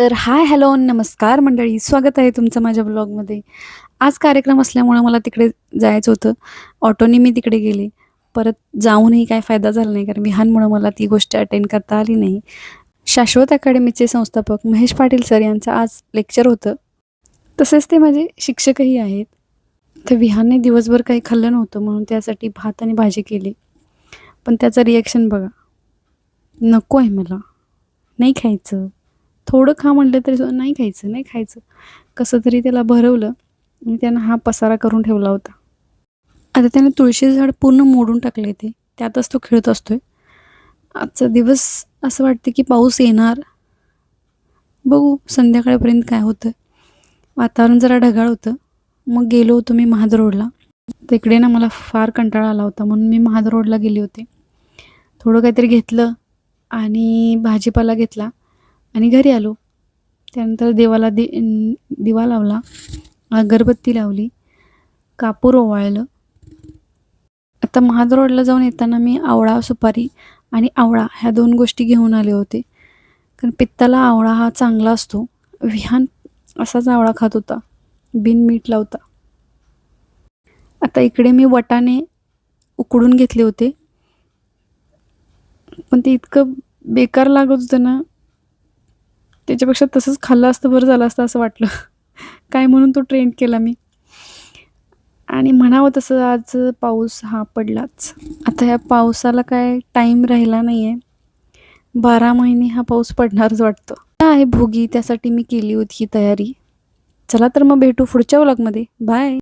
तर हाय, हॅलो, नमस्कार मंडळी. स्वागत आहे तुमचं माझ्या ब्लॉगमध्ये. आज कार्यक्रम असल्यामुळं मला तिकडे जायचं होतं. ऑटोने मी तिकडे गेले. परत जाऊनही काय फायदा झाला नाही, कारण विहानमुळं मला ती गोष्ट अटेंड करता आली नाही. शाश्वत अकॅडमीचे संस्थापक महेश पाटील सर यांचं आज लेक्चर होतं. तसेच ते माझे शिक्षकही आहेत. तर विहानने दिवसभर काही खाल्लं नव्हतं, म्हणून त्यासाठी भात आणि भाजी केली. पण त्याचं रिॲक्शन बघा. नको आहे मला, नाही खायचं. थोडं खा म्हटलं तरी सुद्धा नाही खायचं, नाही खायचं. कसं तरी त्याला भरवलं आणि त्यानं हा पसारा करून ठेवला होता. आता त्याने तुळशीचं झाड पूर्ण मोडून टाकले ते. त्यातच तो खेळत असतोय. आजचा दिवस असं वाटतं की पाऊस येणार. बघू संध्याकाळपर्यंत काय होतं. वातावरण जरा ढगाळ होतं. मग गेलो होतो मी महाद रोडला. तिकडे ना मला फार कंटाळा आला होता, म्हणून मी महाद रोडला गेले होते. थोडं काहीतरी घेतलं आणि भाजीपाला घेतला आणि घरी आलो. त्यानंतर देवाला दिवा लावला, अगरबत्ती लावली, कापूर ओवाळलं. आता महाद रोडला जाऊन येताना मी आवळा सुपारी आणि आवळा ह्या 2 गोष्टी घेऊन आले होते. कारण पित्ताला आवळा हा चांगला असतो. विहान असाच आवळा खात होता, बिन मीठ लावता. आता इकडे मी वाटाणे उकडून घेतले होते, पण ते इतकं बेकार लागत होतं ना, त्याच्यापेक्षा तसंच खाल्लं असतं बरं झालं असतं असं वाटलं. काय म्हणून तो ट्रेंड केला मी. आणि म्हणावं तसं आज पाऊस हा पडलाच. आता ह्या पावसाला काय टाईम राहिला नाही आहे. 12 महिने हा पाऊस पडणारच वाटतं. आहे भोगी, त्यासाठी मी केली होती ही तयारी. चला तर मग भेटू पुढच्या व्लॉगमध्ये. बाय.